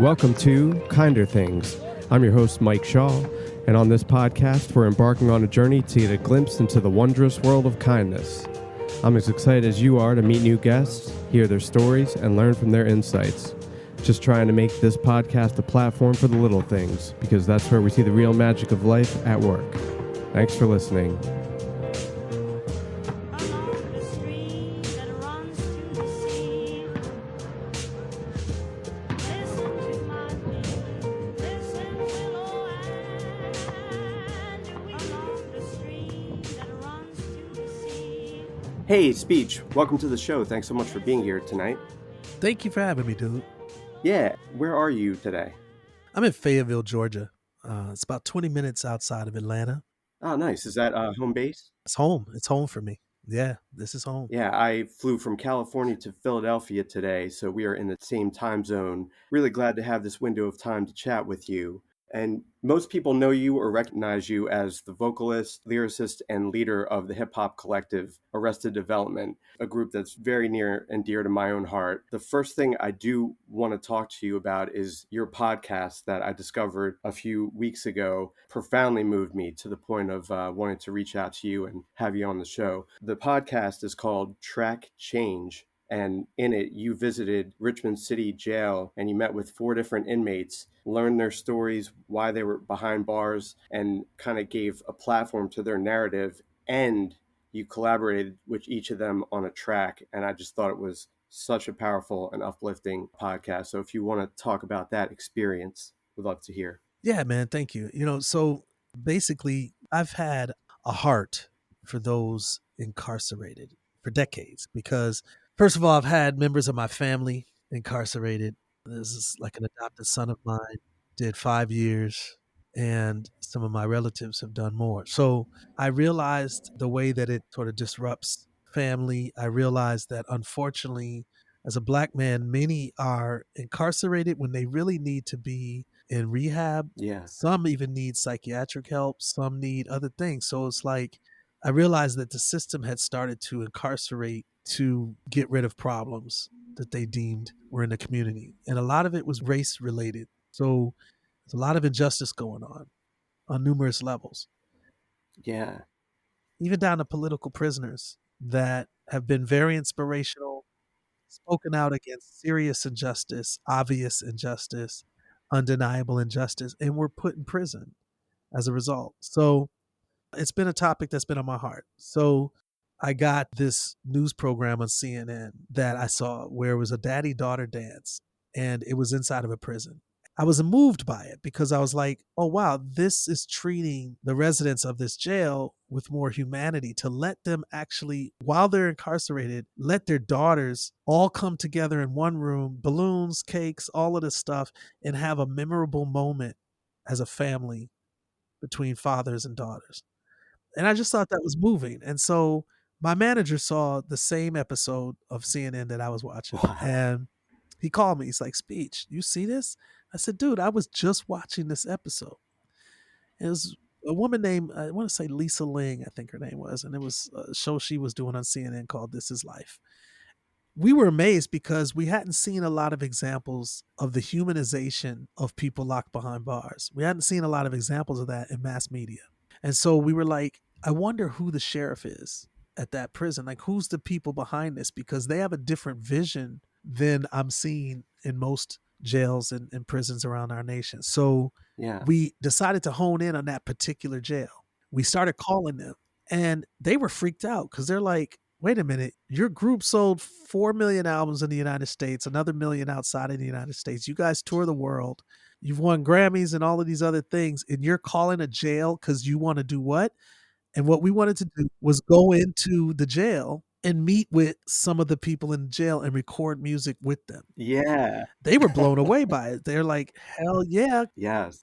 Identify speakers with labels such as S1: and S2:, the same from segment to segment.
S1: Welcome to Kinder Things. I'm your host, Mike Shaw, and on this podcast, we're embarking on a journey to get a glimpse into the wondrous world of kindness. I'm as excited as you are to meet new guests, hear their stories, and learn from their insights. Just trying to make this podcast a platform for the little things, because that's where we see the real magic of life at work. Thanks for listening. Hey, Speech. Welcome to the show. Thanks so much for being here tonight.
S2: Thank you for having me, dude.
S1: Yeah, where are you today?
S2: I'm in Fayetteville, Georgia. It's about 20 minutes outside of Atlanta.
S1: Oh, nice. Is that home base?
S2: It's home. It's home for me. Yeah, this is home.
S1: Yeah, I flew from California to Philadelphia today, so we are in the same time zone. Really glad to have this window of time to chat with you. And most people know you or recognize you as the vocalist, lyricist, and leader of the hip-hop collective Arrested Development, a group that's very near and dear to my own heart. The first thing I do want to talk to you about is your podcast that I discovered a few weeks ago. Profoundly moved me to the point of wanting to reach out to you and have you on the show. The podcast is called Track Change. And in it, you visited Richmond City Jail and you met with 4 different inmates, learned their stories, why they were behind bars, and kind of gave a platform to their narrative. And you collaborated with each of them on a track. And I just thought it was such a powerful and uplifting podcast. So if you want to talk about that experience, we'd love to hear.
S2: Yeah, man. Thank you. So basically, I've had a heart for those incarcerated for decades because, first of all, I've had members of my family incarcerated. This is like an adopted son of mine, did 5 years, and some of my relatives have done more. So I realized the way that it sort of disrupts family. I realized that, unfortunately, as a Black man, many are incarcerated when they really need to be in rehab.
S1: Yeah.
S2: Some even need psychiatric help. Some need other things. So it's like I realized that the system had started to incarcerate to get rid of problems that they deemed were in the community. And a lot of it was race related. So there's a lot of injustice going on numerous levels.
S1: Yeah.
S2: Even down to political prisoners that have been very inspirational, spoken out against serious injustice, obvious injustice, undeniable injustice, and were put in prison as a result. So it's been a topic that's been on my heart. So I got this news program on CNN that I saw where it was a daddy-daughter dance, and it was inside of a prison. I was moved by it because I was like, oh, wow, this is treating the residents of this jail with more humanity, to let them actually, while they're incarcerated, let their daughters all come together in one room, balloons, cakes, all of this stuff, and have a memorable moment as a family between fathers and daughters. And I just thought that was moving. And so my manager saw the same episode of CNN that I was watching.
S1: Wow.
S2: And he called me. He's like, Speech, you see this? I said, dude, I was just watching this episode. It was a woman named, I want to say Lisa Ling, I think her name was. And it was a show she was doing on CNN called This Is Life. We were amazed because we hadn't seen a lot of examples of the humanization of people locked behind bars. We hadn't seen a lot of examples of that in mass media. And so we were like, I wonder who the sheriff is at that prison. Like, who's the people behind this? Because they have a different vision than I'm seeing in most jails and prisons around our nation. So we decided to hone in on that particular jail. We started calling them, and they were freaked out because they're like, wait a minute, your group sold 4 million albums in the United States, another million outside of the United States. You guys tour the world. You've won Grammys and all of these other things, and you're calling a jail because you want to do what? And what we wanted to do was go into the jail and meet with some of the people in jail and record music with them.
S1: Yeah.
S2: They were blown away by it. They're like, hell yeah.
S1: Yes.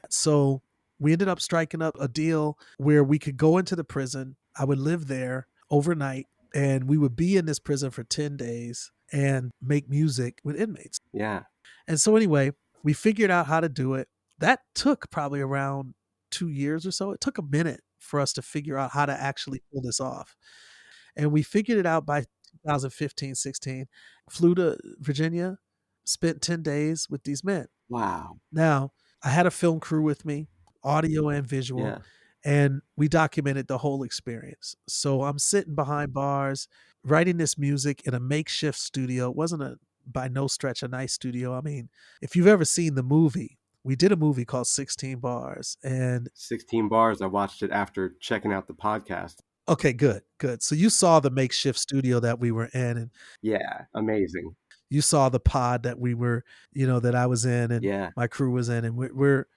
S2: So we ended up striking up a deal where we could go into the prison. I would live there overnight, and we would be in this prison for 10 days and make music with inmates.
S1: Yeah.
S2: And so anyway, we figured out how to do it. That took probably around 2 years or so. It took a minute for us to figure out how to actually pull this off. And we figured it out by 2015, 16. Flew to Virginia, spent 10 days with these men.
S1: Wow.
S2: Now, I had a film crew with me, audio and visual,
S1: Yeah.
S2: and we documented the whole experience. So I'm sitting behind bars, writing this music in a makeshift studio. It wasn't a by no stretch a nice studio. I mean, if you've ever seen the movie, we did a movie called 16 Bars. And
S1: 16 bars. I watched it after checking out the podcast.
S2: okay, good, good. So you saw the makeshift studio that we were in, and
S1: Yeah. Amazing.
S2: you saw the pod that we were, that I was in and
S1: Yeah.
S2: my crew was in, and we're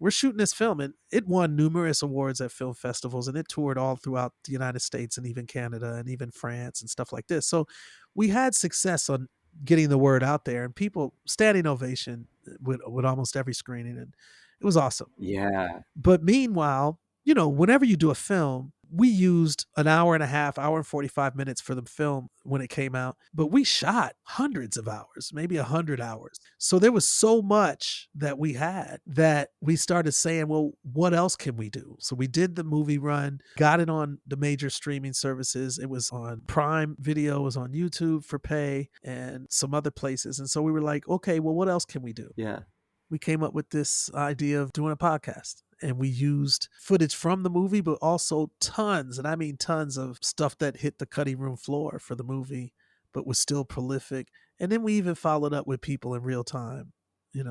S2: shooting this film, and it won numerous awards at film festivals, and it toured all throughout the United States and even Canada and even France and stuff like this. So we had success on getting the word out there, and people standing ovation with almost every screening, and it was awesome.
S1: Yeah.
S2: But meanwhile, whenever you do a film, we used an hour and a half, hour and 45 minutes for the film when it came out, but we shot hundreds of hours, maybe 100 hours. So there was so much that we had that we started saying, well, what else can we do? So we did the movie run, got it on the major streaming services. It was on Prime Video, it was on YouTube for pay and some other places. And so we were like, okay, well, what else can we do?
S1: Yeah.
S2: We came up with this idea of doing a podcast. And we used footage from the movie, but also tons, and I mean tons of stuff that hit the cutting room floor for the movie, but was still prolific. And then we even followed up with people in real time,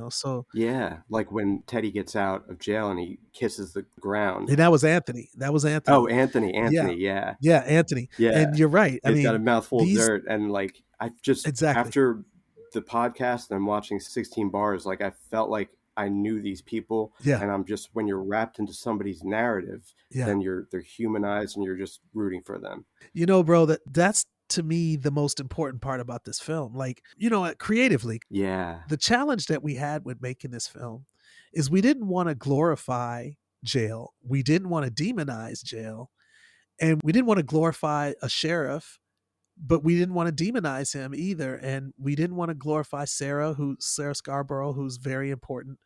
S2: so.
S1: Yeah. Like when Teddy gets out of jail and he kisses the ground.
S2: And that was Anthony. That was
S1: Oh,
S2: Anthony.
S1: Anthony.
S2: Yeah.
S1: Anthony. Yeah.
S2: Yeah, Anthony.
S1: Yeah.
S2: And you're right. I
S1: He's got a
S2: mean,
S1: mouthful of
S2: these
S1: dirt. And like, I just,
S2: exactly.
S1: after the podcast and I'm watching 16 bars, like I felt like I knew these people.
S2: Yeah.
S1: And I'm just, when you're wrapped into somebody's narrative,
S2: Yeah.
S1: then they're humanized and you're just rooting for them.
S2: Bro, that's to me the most important part about this film. Like, creatively,
S1: Yeah.
S2: the challenge that we had with making this film is we didn't want to glorify jail. We didn't want to demonize jail. And we didn't want to glorify a sheriff, but we didn't want to demonize him either. And we didn't want to glorify Sarah Scarborough, who's very important.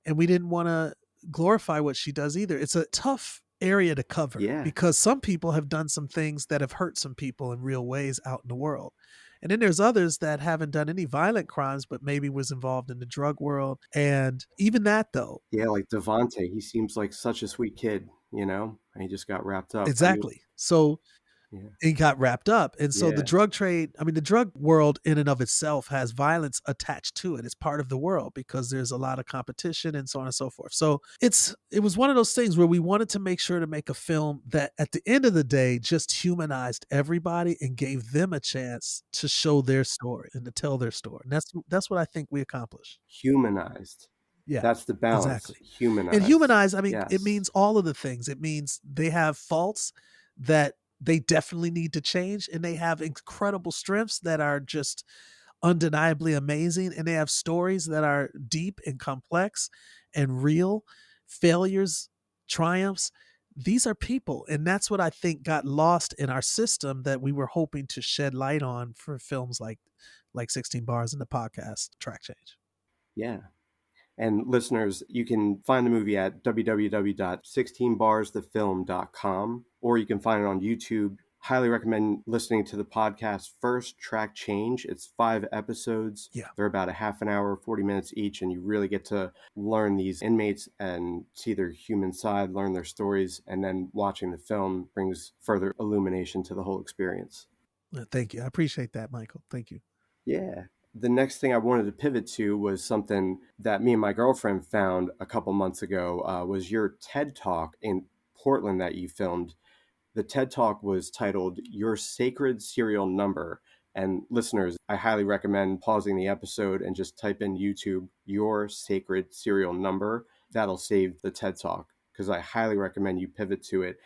S2: And we didn't want to glorify what she does either. It's a tough area to cover
S1: Yeah.
S2: because some people have done some things that have hurt some people in real ways out in the world. And then there's others that haven't done any violent crimes, but maybe was involved in the drug world. And even that, though.
S1: Yeah. Like Devontae, he seems like such a sweet kid, and he just got wrapped up.
S2: Exactly. So
S1: Yeah.
S2: it got wrapped up. And so the
S1: Yeah.
S2: drug trade, I mean, the drug world in and of itself has violence attached to it. It's part of the world because there's a lot of competition and so on and so forth. So it was one of those things where we wanted to make sure to make a film that at the end of the day just humanized everybody and gave them a chance to show their story and to tell their story. And that's what I think we accomplished.
S1: Humanized.
S2: Yeah.
S1: That's the balance.
S2: Exactly.
S1: Humanized.
S2: And humanize, I mean, it
S1: Yes.
S2: means all of the things. It means they have faults that they definitely need to change, and they have incredible strengths that are just undeniably amazing, and they have stories that are deep and complex and real, failures, triumphs. These are people, and that's what I think got lost in our system that we were hoping to shed light on for films like 16 Bars and the podcast Track Change.
S1: Yeah. And listeners, you can find the movie at www.16barsthefilm.com, or you can find it on YouTube. Highly recommend listening to the podcast first, Track Change. It's 5 episodes.
S2: Yeah.
S1: They're about a half an hour, 40 minutes each, and you really get to learn these inmates and see their human side, learn their stories, and then watching the film brings further illumination to the whole experience.
S2: Thank you. I appreciate that, Michael. Thank you.
S1: Yeah. The next thing I wanted to pivot to was something that me and my girlfriend found a couple months ago, was your TED Talk in Portland that you filmed. The TED Talk was titled Your Sacred Serial Number. And listeners, I highly recommend pausing the episode and just type in YouTube, Your Sacred Serial Number. That'll save the TED Talk, because I highly recommend you pivot to it.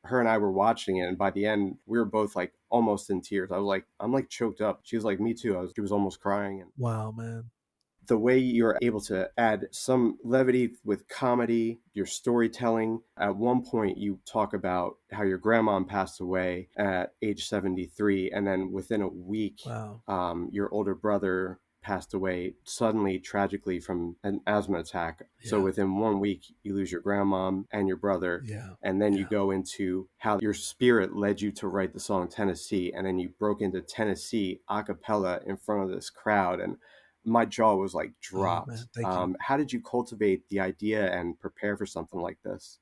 S1: Her and I were watching it, and by the end, we were both like almost in tears. I was like, I'm like choked up. She was like, me too. She was almost crying. And
S2: Wow, man.
S1: the way you're able to add some levity with comedy, your storytelling. At one point, you talk about how your grandma passed away at age 73, and then within a week,
S2: Wow.
S1: Your older brother passed away suddenly, tragically, from an asthma attack.
S2: Yeah.
S1: So within 1 week, you lose your grandmom and your brother.
S2: Yeah.
S1: And then you
S2: Yeah.
S1: go into how your spirit led you to write the song Tennessee. And then you broke into Tennessee a cappella in front of this crowd. And my jaw was like
S2: Oh
S1: dropped.
S2: man, thank you.
S1: How did you cultivate the idea and prepare for something like this?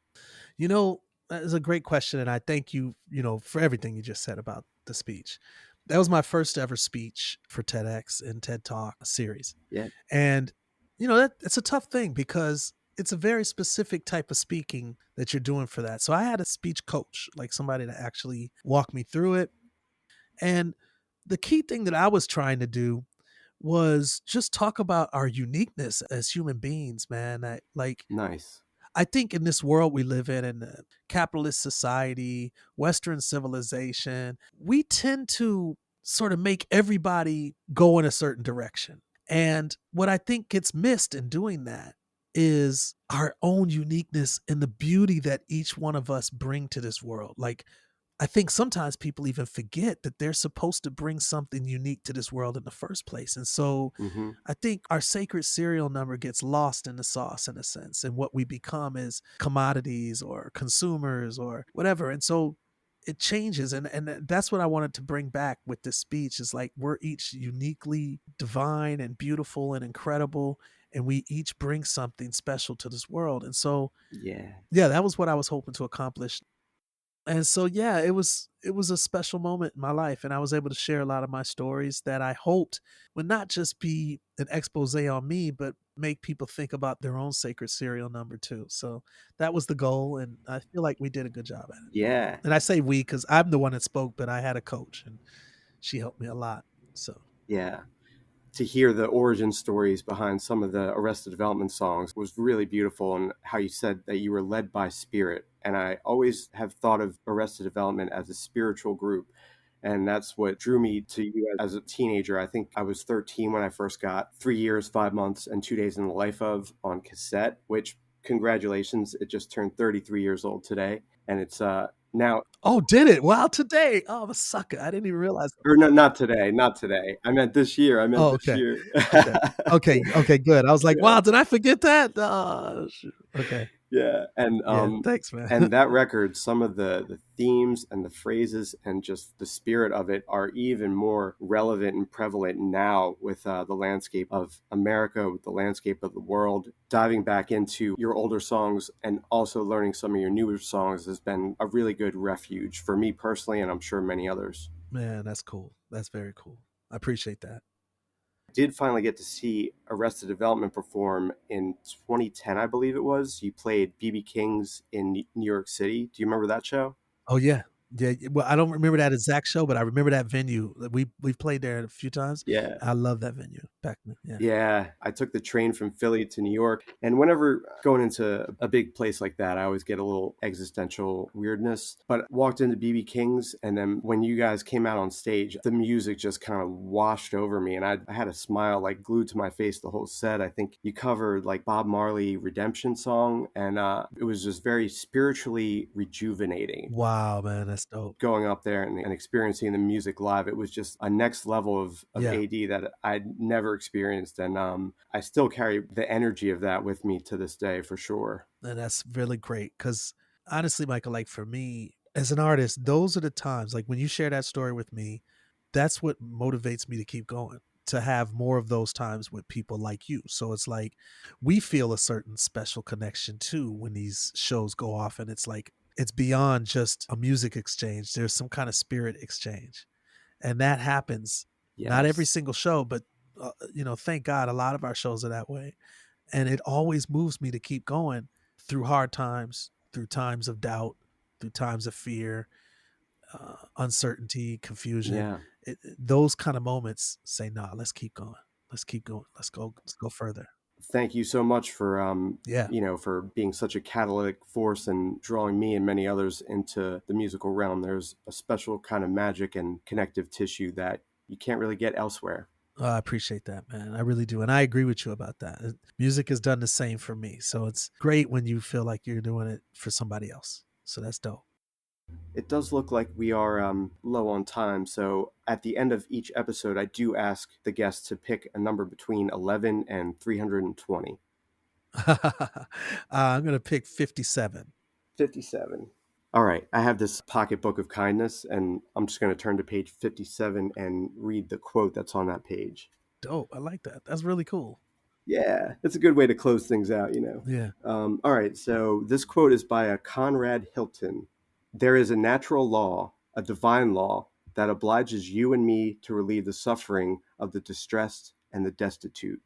S2: You know, that is a great question, and I thank you, for everything you just said about the speech. That was my first ever speech for TEDx and TED Talk series.
S1: Yeah,
S2: And it's a tough thing because it's a very specific type of speaking that you're doing for that. So I had a speech coach, like somebody to actually walk me through it. And the key thing that I was trying to do was just talk about our uniqueness as human beings, man.
S1: nice.
S2: I think in this world we live in a capitalist society, Western civilization, we tend to sort of make everybody go in a certain direction. And what I think gets missed in doing that is our own uniqueness and the beauty that each one of us bring to this world. Like, I think sometimes people even forget that they're supposed to bring something unique to this world in the first place. And so
S1: Hmm.
S2: I think our sacred serial number gets lost in the sauce in a sense. And what we become is commodities or consumers or whatever. And so it changes. And that's what I wanted to bring back with this speech is like we're each uniquely divine and beautiful and incredible. And we each bring something special to this world. And so,
S1: Yeah.
S2: yeah, that was what I was hoping to accomplish. And so, yeah, it was a special moment in my life, and I was able to share a lot of my stories that I hoped would not just be an expose on me, but make people think about their own sacred serial number too. So that was the goal, and I feel like we did a good job at it.
S1: Yeah.
S2: And I say we because I'm the one that spoke, but I had a coach, and she helped me a lot. So
S1: Yeah. To hear the origin stories behind some of the Arrested Development songs was really beautiful, and how you said that you were led by spirit. And I always have thought of Arrested Development as a spiritual group. And that's what drew me to you as a teenager. I think I was 13 when I first got 3 years, 5 months, and 2 days in the life of on cassette, which congratulations, it just turned 33 years old today. And it's now,
S2: oh, did it? Wow, today. Oh, I'm a sucker. I didn't even realize.
S1: or no, not today, not today. I meant this year. I meant
S2: Oh,
S1: this
S2: okay.
S1: year.
S2: Okay. Okay. Okay. Good. I was like,
S1: Yeah.
S2: wow, did I forget that? Oh, shoot. Okay.
S1: Yeah,
S2: Yeah. Thanks, man.
S1: and that record, some of the themes and the phrases and just the spirit of it are even more relevant and prevalent now with the landscape of America, with the landscape of the world. Diving back into your older songs and also learning some of your newer songs has been a really good refuge for me personally, and I'm sure many others.
S2: Man, that's cool. That's very cool. I appreciate that.
S1: Did finally get to see Arrested Development perform in 2010, I believe it was. You played BB King's in New York City. Do you remember that show?
S2: Oh yeah. Yeah. Well, I don't remember that exact show, but I remember that venue. We've played there a few times.
S1: Yeah.
S2: I love that venue back then. Yeah.
S1: Yeah, I took the train from Philly to New York. And whenever going into a big place like that, I always get a little existential weirdness. But walked into BB King's, and then when you guys came out on stage, the music just kind of washed over me. And I had a smile like glued to my face the whole set. I think you covered like Bob Marley Redemption song, and it was just very spiritually rejuvenating
S2: Wow, man, that's dope.
S1: going up there and experiencing the music live. It was just a next level of
S2: Yeah.
S1: AD that I'd never experienced. And I still carry the energy of that with me to this day for sure.
S2: And that's really great. Cause honestly, Michael, like for me as an artist, those are the times like when you share that story with me, that's what motivates me to keep going, to have more of those times with people like you. So it's like we feel a certain special connection too when these shows go off, and it's like it's beyond just a music exchange. There's some kind of spirit exchange. And that happens not every
S1: Yes.
S2: single show, but thank God a lot of our shows are that way. And it always moves me to keep going through hard times, through times of doubt, through times of fear, uncertainty, confusion.
S1: Yeah.
S2: Those kind of moments say, "Nah, let's keep going. Let's keep going. Let's go further."
S1: Thank you so much for,
S2: Yeah.
S1: for being such a catalytic force and drawing me and many others into the musical realm. There's a special kind of magic and connective tissue that you can't really get elsewhere.
S2: I appreciate that, man. I really do. And I agree with you about that. Music has done the same for me. So it's great when you feel like you're doing it for somebody else. So that's dope.
S1: It does look like we are low on time. So at the end of each episode, I do ask the guests to pick a number between 11 and 320.
S2: I'm going to pick 57.
S1: 57. All right, I have this pocketbook of kindness, and I'm just going to turn to page 57 and read the quote that's on that page.
S2: dope. I like that. That's really cool.
S1: Yeah, it's a good way to close things out,
S2: Yeah.
S1: All right, so this quote is by a Conrad Hilton. There is a natural law, a divine law, that obliges you and me to relieve the suffering of the distressed and the destitute.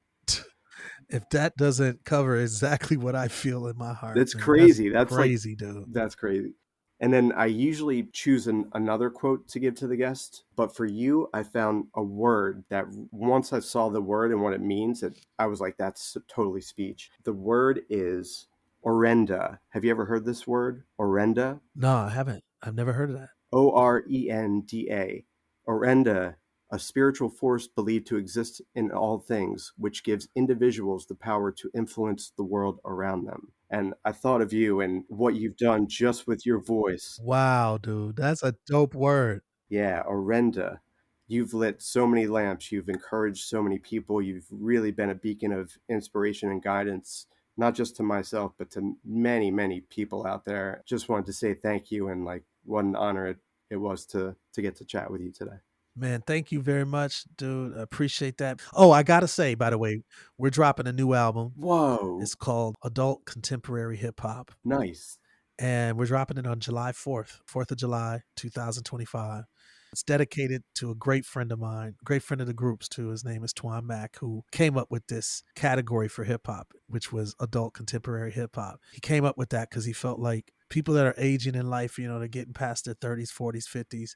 S2: If that doesn't cover exactly what I feel in my heart,
S1: That's
S2: man, that's
S1: crazy. That's like,
S2: crazy, dude.
S1: that's crazy. And then I usually choose another quote to give to the guest. But for you, I found a word that once I saw the word and what it means, I was like, that's totally speech. The word is orenda. Have you ever heard this word? Orenda?
S2: No, I haven't. I've never heard of that.
S1: Orenda. Orenda, a spiritual force believed to exist in all things, which gives individuals the power to influence the world around them. And I thought of you and what you've done just with your voice.
S2: Wow, dude. That's a dope word.
S1: Yeah, Orenda. You've lit so many lamps. You've encouraged so many people. You've really been a beacon of inspiration and guidance, not just to myself, but to many, many people out there. Just wanted to say thank you and like what an honor it was to get to chat with you today.
S2: Man, thank you very much, dude. I appreciate that. Oh, I gotta say, by the way, we're dropping a new album.
S1: Whoa,
S2: It's called Adult Contemporary Hip Hop.
S1: nice.
S2: And we're dropping it on July 4th, 4th of July, 2025. It's dedicated to a great friend of mine, great friend of the group's too. His name is Twan Mack, who came up with this category for hip hop, which was adult contemporary hip hop. He came up with that because he felt like people that are aging in life, they're getting past their 30s, 40s, 50s,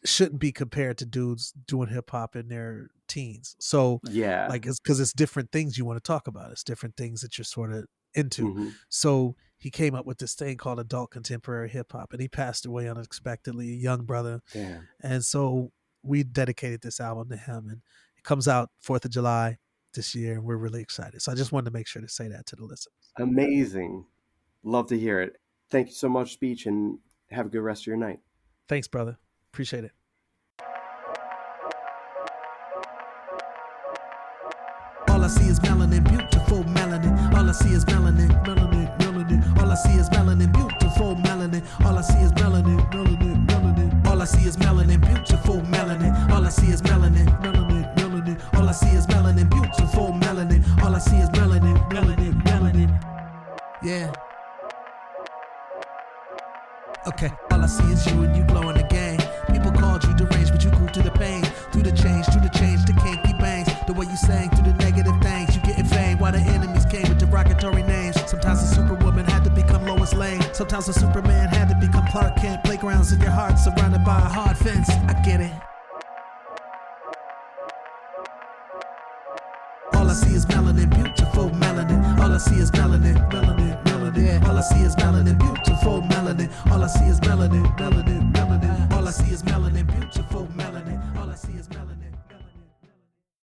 S2: shouldn't be compared to dudes doing hip hop in their teens. So,
S1: Yeah.
S2: like, it's because it's different things you want to talk about. It's different things that you're sort of into.
S1: Hmm.
S2: So he came up with this thing called adult contemporary hip hop, and he passed away unexpectedly, a young brother.
S1: Damn.
S2: And so we dedicated this album to him, and it comes out 4th of July this year, and we're really excited. So I just wanted to make sure to say that to the listeners.
S1: Amazing. Love to hear it. Thank you so much, Speech, and have a good rest of your night.
S2: Thanks, brother. Appreciate it.
S3: All I see is melanin, beautiful melanin. All I see is melanin, melanin, melanin. All I see is melanin, beautiful melanin. All I see is melanin, melanin, melanin. All I see is melanin, beautiful melanin. All I see is melanin, melanin, melanin. All I see is melanin, beautiful melanin. All I see is melanin, melanin, melanin. Yeah. Okay, all I see is you and you glowing again. People called you deranged, but you grew through the pain, through the change, the kinky bangs. The way you sang through the negative things, you getting fame. While the enemies came with derogatory names. Sometimes a superwoman had to become Lois Lane. Sometimes a Superman had to become Clark Kent. Playgrounds in your heart surrounded by a hard fence. I get it. All I see is melanin, beautiful melanin. All I see is melanin, melanin, melanin. All I see is melanin, beautiful melanin. All I see is melanin, melanin,